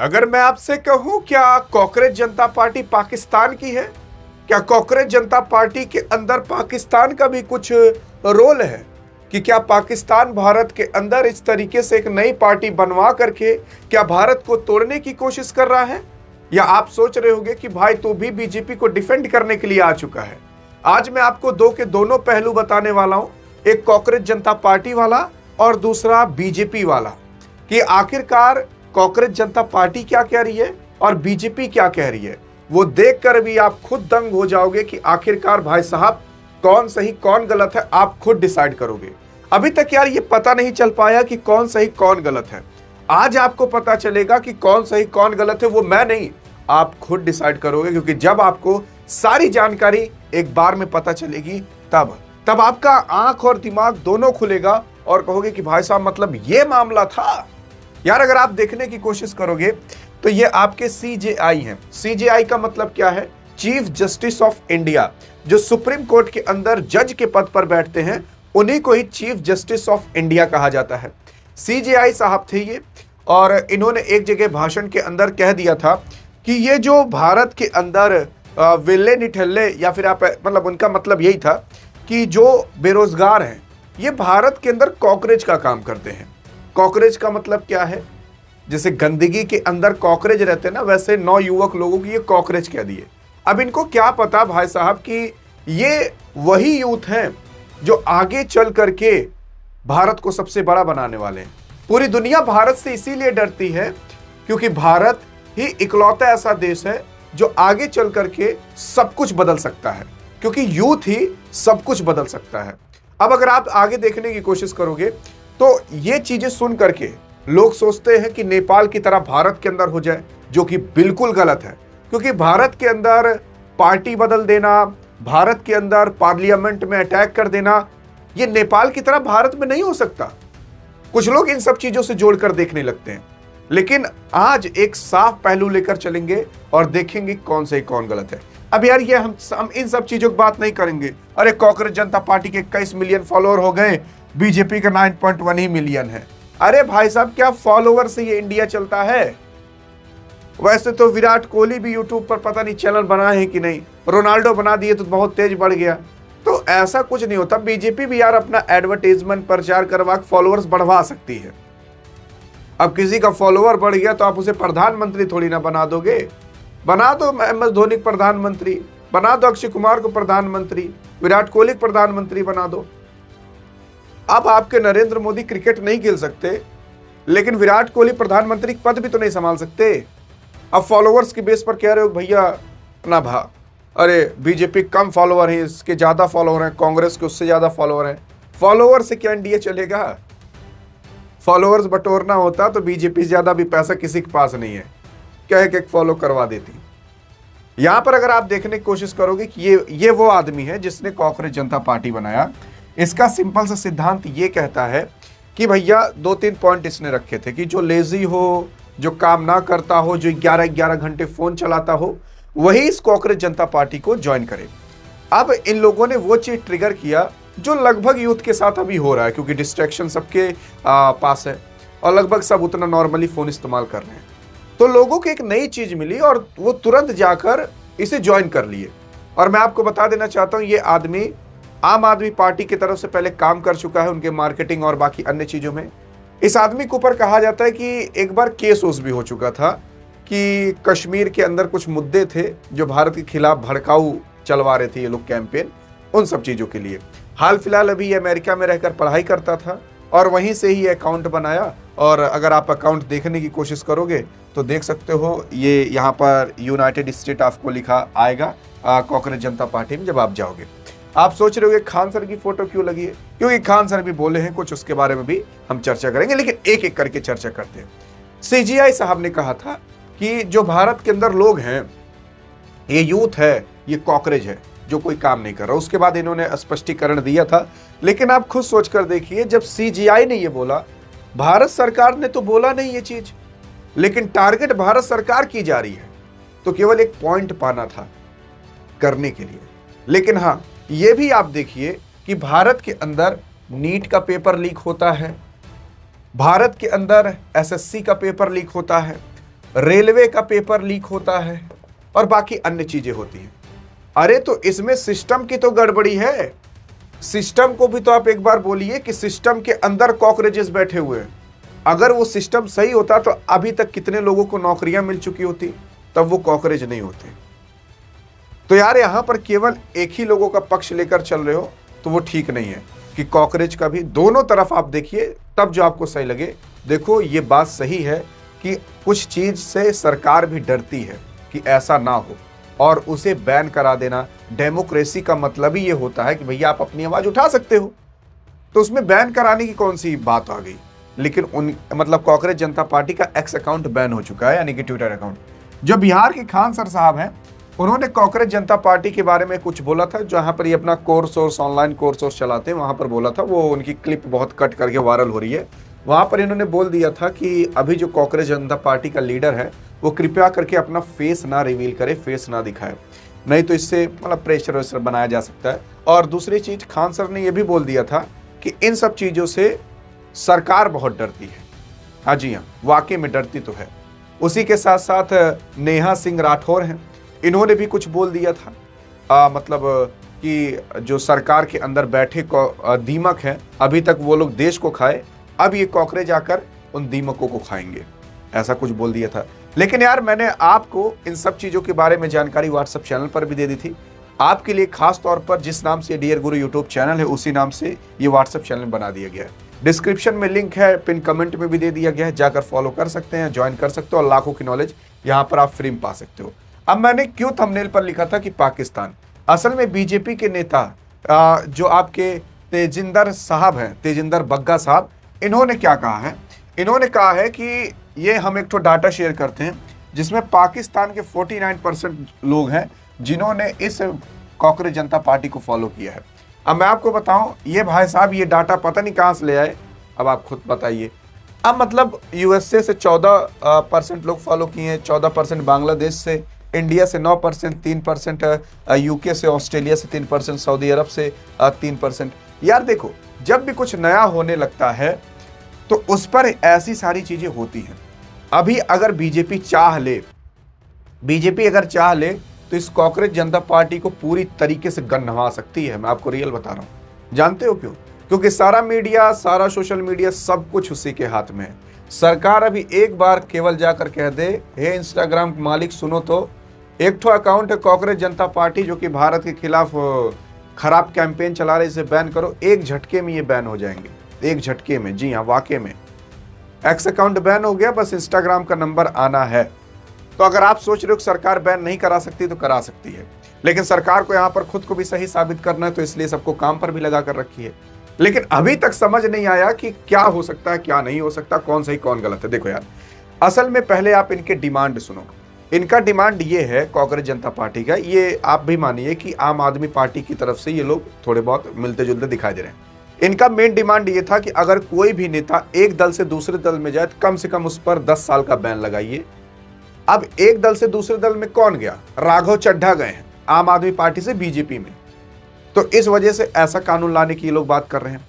अगर मैं आपसे कहूं क्या कॉकरोच जनता पार्टी पाकिस्तान की है? क्या कॉकरोच जनता पार्टी के अंदर पाकिस्तान का भी कुछ रोल है? कि क्या पाकिस्तान भारत के अंदर इस तरीके से एक नई पार्टी बनवा करके क्या भारत को तोड़ने की कोशिश कर रहा है? या आप सोच रहे होंगे कि भाई तू भी बीजेपी को डिफेंड करने के लिए आ चुका है। आज मैं आपको दो के दोनों पहलू बताने वाला हूं, एक कॉकरोच जनता पार्टी वाला और दूसरा बीजेपी वाला, कि आखिरकार कॉकरोच जनता पार्टी क्या कह रही है और बीजेपी क्या कह रही है। वो देखकर भी आप खुद दंग हो जाओगे कि आखिरकार भाई साहब कौन सही कौन गलत है, आप खुद डिसाइड करोगे। अभी तक यार ये पता नहीं चल पाया कि कौन सही कौन गलत है। आज आपको पता चलेगा कि कौन सही कौन गलत है, वो मैं नहीं, आप खुद डिसाइड करोगे। क्योंकि जब आपको सारी जानकारी एक बार में पता चलेगी तब आपका आंख और दिमाग दोनों खुलेगा और कहोगे कि भाई साहब मतलब ये मामला था। यार अगर आप देखने की कोशिश करोगे तो ये आपके सीजेआई हैं। सीजेआई का मतलब क्या है? Chief justice of India. जो सुप्रीम कोर्ट के अंदर जज के पद पर बैठते हैं उन्हीं को ही चीफ जस्टिस ऑफ इंडिया कहा जाता है। सीजेआई साहब थे ये, और इन्होंने एक जगह भाषण के अंदर कह दिया था कि ये जो भारत के अंदर विल्ले निठल्ले, या फिर आप मतलब उनका मतलब यही था कि जो बेरोजगार हैं ये भारत के अंदर कॉकरोच का काम करते हैं। कॉकरोच का मतलब क्या है? जैसे गंदगी के अंदर कॉकरोच रहते हैं ना, वैसे 9 युवक लोगों की ये कॉकरोच कह दिए। अब इनको क्या पता भाई साहब कि ये वही यूथ हैं जो आगे चल करके भारत को सबसे बड़ा बनाने वाले हैं। पूरी दुनिया भारत से इसीलिए डरती है क्योंकि भारत ही इकलौता ऐसा देश है जो आगे चल करके सब कुछ बदल सकता है, क्योंकि यूथ ही सब कुछ बदल सकता है। अब अगर आप आगे देखने की कोशिश करोगे तो ये चीजें सुन करके लोग सोचते हैं कि नेपाल की तरह भारत के अंदर हो जाए, जो कि बिल्कुल गलत है। क्योंकि भारत के अंदर पार्टी बदल देना, भारत के अंदर पार्लियामेंट में अटैक कर देना, ये नेपाल की तरह भारत में नहीं हो सकता। कुछ लोग इन सब चीजों से जोड़कर देखने लगते हैं, लेकिन आज एक साफ पहलू लेकर चलेंगे और देखेंगे कौन सही कौन गलत है। अब यार ये हम इन सब चीजों की बात नहीं करेंगे। अरे कॉकरोच जनता पार्टी के 21 मिलियन फॉलोअर हो गए, बीजेपी का 9.1 ही मिलियन है। अरे भाई साहब क्या फॉलोअर से ये इंडिया चलता है? वैसे तो विराट कोहली भी यूट्यूब पर पता नहीं चैनल बनाए हैं कि नहीं, रोनाल्डो बना दिए तो बहुत तेज बढ़ गया। तो ऐसा कुछ नहीं होता। बीजेपी भी यार अपना एडवर्टाइजमेंट प्रचार करवा फॉलोअर्स बढ़वा सकती है। अब किसी का फॉलोअर बढ़ गया तो आप उसे प्रधानमंत्री थोड़ी ना बना दोगे। बना दो MS धोनी को प्रधानमंत्री, बना दो अक्षय कुमार को प्रधानमंत्री, विराट कोहली को प्रधानमंत्री बना दो। अब आपके नरेंद्र मोदी क्रिकेट नहीं खेल सकते, लेकिन विराट कोहली प्रधानमंत्री पद भी तो नहीं संभाल सकते। अब फॉलोअर्स के बेस पर कह रहे हो भैया ना भा, अरे बीजेपी कम फॉलोअर है, इसके ज्यादा फॉलोअर हैं, कांग्रेस के उससे ज्यादा फॉलोअर हैं। फॉलोअर से क्या इंडिया चलेगा? फॉलोअर्स बटोरना होता तो बीजेपी ज्यादा भी पैसा किसी के पास नहीं है, कह के फॉलो करवा देती। यहां पर अगर आप देखने की कोशिश करोगे कि ये वो आदमी है जिसने कॉकरोच जनता पार्टी बनाया। इसका सिंपल सा सिद्धांत ये कहता है कि भैया 2-3 पॉइंट इसने रखे थे कि जो लेजी हो, जो काम ना करता हो, जो 11-11 घंटे फोन चलाता हो, वही इस कॉकरोच जनता पार्टी को ज्वाइन करे। अब इन लोगों ने वो चीज ट्रिगर किया जो लगभग यूथ के साथ अभी हो रहा है, क्योंकि डिस्ट्रैक्शन सबके पास है और लगभग सब उतना नॉर्मली फोन इस्तेमाल कर रहे हैं। तो लोगों को एक नई चीज मिली और वो तुरंत जाकर इसे ज्वाइन कर लिए। और मैं आपको बता देना चाहता हूं, ये आदमी आम आदमी पार्टी की तरफ से पहले काम कर चुका है, उनके मार्केटिंग और बाकी अन्य चीजों में। इस आदमी के ऊपर कहा जाता है कि एक बार केस भी हो चुका था कि कश्मीर के अंदर कुछ मुद्दे थे जो भारत के खिलाफ भड़काऊ चलवा रहे थे ये लोग कैंपेन, उन सब चीजों के लिए। हाल फिलहाल अभी ये अमेरिका में रहकर पढ़ाई करता था और वहीं से ही अकाउंट बनाया। और अगर आप अकाउंट देखने की कोशिश करोगे तो देख सकते हो, ये यहाँ पर यूनाइटेड स्टेट आपको लिखा आएगा कॉकरोच जनता पार्टी में। जब आप जाओगे आप सोच रहे हो खान सर की फोटो क्यों लगी है, क्योंकि खान सर भी बोले हैं कुछ, उसके बारे में भी हम चर्चा करेंगे, लेकिन एक एक करके चर्चा करते हैं। सीजीआई साहब ने कहा था कि जो भारत के अंदर लोग हैं, ये यूथ है, ये कॉकरोच है जो कोई काम नहीं कर रहा। उसके बाद इन्होंने स्पष्टीकरण दिया था, लेकिन आप खुद सोचकर देखिए, जब सीजीआई ने ये बोला, भारत सरकार ने तो बोला नहीं ये चीज, लेकिन टारगेट भारत सरकार की जा रही है, तो केवल एक पॉइंट पाना था करने के लिए। लेकिन हाँ, ये भी आप देखिए कि भारत के अंदर नीट का पेपर लीक होता है, भारत के अंदर एसएससी का पेपर लीक होता है, रेलवे का पेपर लीक होता है और बाकी अन्य चीजें होती हैं। अरे तो इसमें सिस्टम की तो गड़बड़ी है। सिस्टम को भी तो आप एक बार बोलिए कि सिस्टम के अंदर कॉकरोचेस बैठे हुए हैं। अगर वो सिस्टम सही होता तो अभी तक कितने लोगों को नौकरियां मिल चुकी होती, तब वो कॉकरोच नहीं होते। तो यार यहां पर केवल एक ही लोगों का पक्ष लेकर चल रहे हो तो वो ठीक नहीं है, कि कॉकरोच का भी दोनों तरफ आप देखिए, तब जो आपको सही लगे। देखो ये बात सही है कि कुछ चीज से सरकार भी डरती है कि ऐसा ना हो, और उसे बैन करा देना। डेमोक्रेसी का मतलब ही ये होता है कि भैया आप अपनी आवाज उठा सकते हो, तो उसमें बैन कराने की कौन सी बात आ गई। लेकिन मतलब कांग्रेस जनता पार्टी का एक्स अकाउंट बैन हो चुका है, यानी कि ट्विटर अकाउंट। जो बिहार के खान सर साहब हैं, उन्होंने कांग्रेस जनता पार्टी के बारे में कुछ बोला था, जहां पर ये अपना कोर्स ऑनलाइन कोर्स चलाते हैं, वहां पर बोला था। वो उनकी क्लिप बहुत कट करके वायरल हो रही है। वहां पर इन्होंने बोल दिया था कि अभी जो कांग्रेस जनता पार्टी का लीडर है वो कृपया करके अपना फेस ना रिवील करे, फेस ना दिखाए, नहीं तो इससे मतलब प्रेशर वेशर बनाया जा सकता है। और दूसरी चीज, खान सर ने यह भी बोल दिया था कि इन सब चीजों से सरकार बहुत डरती है। हाँ जी हाँ, वाकई में डरती तो है। उसी के साथ साथ नेहा सिंह राठौर हैं, इन्होंने भी कुछ बोल दिया था। मतलब कि जो सरकार के अंदर बैठे दीमक हैं, अभी तक वो लोग देश को खाए, अब ये कॉकरोच आकर उन दीमकों को खाएंगे, ऐसा कुछ बोल दिया था। लेकिन यार मैंने आपको इन सब चीजों के बारे में जानकारी व्हाट्सएप चैनल पर भी दे दी थी, आपके लिए खास तौर पर। जिस नाम से डियर गुरु यूट्यूब चैनल है, उसी नाम से ये व्हाट्सएप चैनल बना दिया गया है। डिस्क्रिप्शन में लिंक है, पिन कमेंट में भी दे दिया गया है, जाकर फॉलो कर सकते हैं, ज्वाइन कर सकते हो, और लाखों की नॉलेज यहाँ पर आप फ्री में पा सकते हो। अब मैंने क्यों थंबनेल पर लिखा था कि पाकिस्तान, असल में बीजेपी के नेता जो आपके तेजिंदर साहब हैं, तेजिंदर बग्गा साहब, इन्होंने क्या कहा है? इन्होंने कहा है कि ये हम एक तो डाटा शेयर करते हैं जिसमें पाकिस्तान के 49% लोग हैं जिन्होंने इस कांग्रेस जनता पार्टी को फॉलो किया है। अब मैं आपको बताऊं, ये भाई साहब ये डाटा पता नहीं कहां से ले आए, अब आप खुद बताइए। अब मतलब यूएसए से 14% लोग फॉलो किए हैं, 14% बांग्लादेश से, इंडिया से 9%, 3% यूके से, ऑस्ट्रेलिया से 3%, सऊदी अरब से 3%। यार देखो, जब भी कुछ नया होने लगता है तो उस पर ऐसी सारी चीजें होती हैं। अभी अगर बीजेपी अगर चाह ले तो इस कांग्रेस जनता पार्टी को पूरी तरीके से गंधवा सकती है। मैं आपको रियल बता रहा हूं। जानते हो क्यों? क्योंकि सारा मीडिया, सारा सोशल मीडिया, सब कुछ उसी के हाथ में है। सरकार अभी एक बार केवल जाकर कह दे, हे इंस्टाग्राम मालिक सुनो तो, एक ठो अकाउंट है कांग्रेस जनता पार्टी जो कि भारत के खिलाफ खराब कैंपेन चला रहे, इसे बैन करो, एक झटके में ये बैन हो जाएंगे, एक झटके में। जी हाँ, वाकई में एक्स अकाउंट बैन हो गया, बस इंस्टाग्राम का नंबर आना है। तो अगर आप सोच रहे हो कि सरकार बैन नहीं करा सकती, तो करा सकती है, लेकिन सरकार को यहाँ पर खुद को भी सही साबित करना है, तो इसलिए सबको काम पर भी लगा कर रखी है। लेकिन अभी तक समझ नहीं आया कि क्या हो सकता है, क्या नहीं हो सकता, कौन सही कौन गलत है। देखो यार, असल में पहले आप इनके डिमांड सुनो। इनका डिमांड ये है कांग्रेस जनता पार्टी का, ये आप भी मानिए कि आम आदमी पार्टी की तरफ से ये लोग थोड़े बहुत मिलते जुलते दिखाई दे रहे हैं। इनका मेन डिमांड ये था कि अगर कोई भी नेता एक दल से दूसरे दल में जाए तो कम से कम उस पर 10 साल का बैन लगाइए। अब एक दल से दूसरे दल में कौन गया? राघव चड्ढा गए हैं आम आदमी पार्टी से बीजेपी में, तो इस वजह से ऐसा कानून लाने की ये लोग बात कर रहे हैं।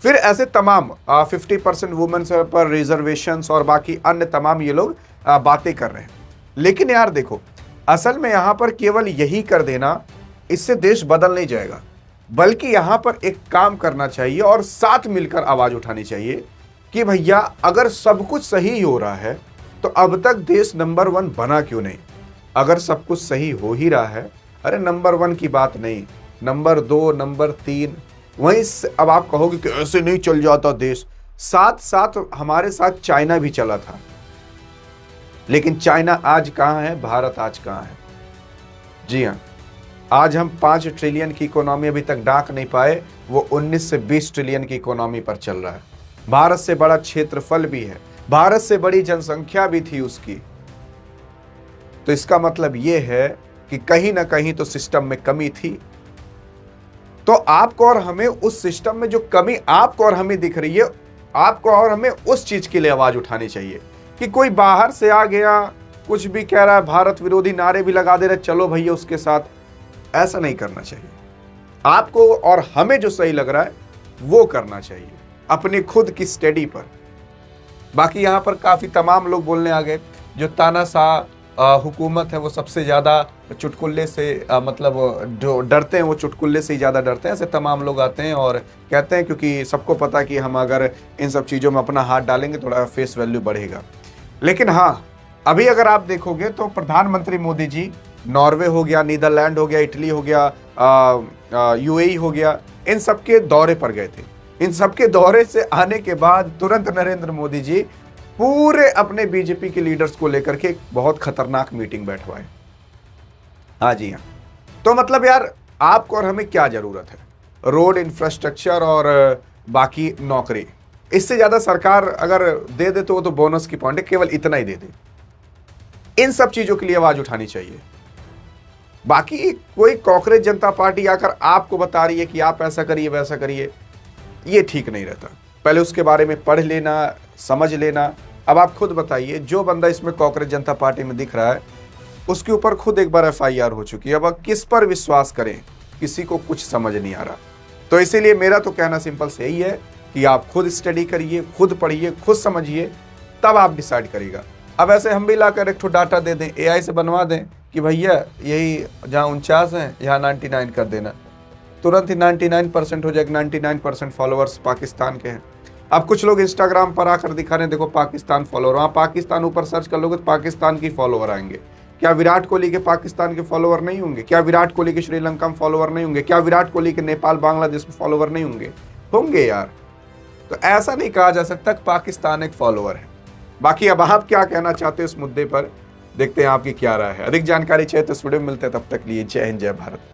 फिर ऐसे तमाम 50% वुमेन्स पर रिजर्वेशंस और बाकी अन्य तमाम ये लोग बातें कर रहे हैं। लेकिन यार देखो, असल में यहां पर केवल यही कर देना, इससे देश बदल नहीं जाएगा, बल्कि यहां पर एक काम करना चाहिए और साथ मिलकर आवाज उठानी चाहिए कि भैया अगर सब कुछ सही हो रहा है तो अब तक देश नंबर 1 बना क्यों नहीं? अगर सब कुछ सही हो ही रहा है, अरे नंबर 1 की बात नहीं, नंबर 2, नंबर 3, वहीं अब आप कहोगे कि ऐसे नहीं चल जाता देश। साथ साथ हमारे साथ चाइना भी चला था, लेकिन चाइना आज कहां है, भारत आज कहां है? जी हां, आज हम 5 ट्रिलियन की इकोनॉमी अभी तक डाक नहीं पाए, वो 19 से 20 ट्रिलियन की इकोनॉमी पर चल रहा है। भारत से बड़ा क्षेत्रफल भी है, भारत से बड़ी जनसंख्या भी थी उसकी। तो इसका मतलब यह है कि कहीं ना कहीं तो सिस्टम में कमी थी। तो आपको और हमें उस सिस्टम में जो कमी आपको और हमें दिख रही है, आपको और हमें उस चीज के लिए आवाज उठानी चाहिए। कि कोई बाहर से आ गया, कुछ भी कह रहा है, भारत विरोधी नारे भी लगा दे रहे, चलो भैया उसके साथ, ऐसा नहीं करना चाहिए। आपको और हमें जो सही लग रहा है वो करना चाहिए, अपने खुद की स्टडी पर। बाकी यहां पर काफी तमाम लोग बोलने आ गए, जो तानाशाह हुकूमत है वो सबसे ज़्यादा चुटकुल्ले से मतलब जो डरते हैं वो चुटकुल्ले से ही ज़्यादा डरते हैं। ऐसे तमाम लोग आते हैं और कहते हैं क्योंकि सबको पता कि हम अगर इन सब चीज़ों में अपना हाथ डालेंगे थोड़ा फेस वैल्यू बढ़ेगा। लेकिन हाँ, अभी अगर आप देखोगे तो प्रधानमंत्री मोदी जी नॉर्वे हो गया, नीदरलैंड हो गया, इटली हो गया, यूएई हो गया, इन सब के दौरे पर गए थे। इन सब के दौरे से आने के बाद तुरंत नरेंद्र मोदी जी पूरे अपने बीजेपी के लीडर्स को लेकर के एक बहुत खतरनाक मीटिंग बैठवाए। हाँ जी हाँ। तो मतलब यार आपको और हमें क्या जरूरत है? रोड इंफ्रास्ट्रक्चर और बाकी नौकरी, इससे ज्यादा सरकार अगर दे दे तो वो तो बोनस की पॉइंट है, केवल इतना ही दे दे। इन सब चीजों के लिए आवाज उठानी चाहिए। बाकी कोई कांग्रेस जनता पार्टी आकर आपको बता रही है कि आप ऐसा करिए वैसा करिए, ये ठीक नहीं रहता। पहले उसके बारे में पढ़ लेना, समझ लेना। अब आप खुद बताइए, जो बंदा इसमें कांग्रेस जनता पार्टी में दिख रहा है उसके ऊपर खुद एक बार एफआईआर हो चुकी है। अब किस पर विश्वास करें? किसी को कुछ समझ नहीं आ रहा। तो इसीलिए मेरा तो कहना सिंपल से यही है कि आप खुद स्टडी करिए, खुद पढ़िए, खुद समझिए, तब आप डिसाइड करिएगा। अब ऐसे हम भी लाकर एक ठो डाटा दे दें, एआई से बनवा दें कि भैया यही जहाँ 49 हैं यहाँ 99 कर देना, तुरंत ही 99% हो जाएगा। 99% फॉलोअर्स पाकिस्तान के हैं। अब कुछ लोग इंस्टाग्राम पर आकर दिखा रहे हैं देखो पाकिस्तान फॉलोअर, वहाँ पाकिस्तान ऊपर सर्च कर लोगे तो पाकिस्तान की फॉलोअर आएंगे। क्या विराट कोहली के पाकिस्तान के फॉलोअर नहीं होंगे? क्या विराट कोहली के श्रीलंका में फॉलोअर नहीं होंगे? क्या विराट कोहली के नेपाल बांग्लादेश में फॉलोअर नहीं होंगे? होंगे यार। तो ऐसा नहीं कहा जा सकता कि पाकिस्तान एक फॉलोअर है। बाकी अब आप क्या कहना चाहते हो इस मुद्दे पर, देखते हैं आपकी क्या राय है। अधिक जानकारी चाहिए तो इस वीडियो में मिलते हैं, तब तक लिए जय हिंद जय भारत।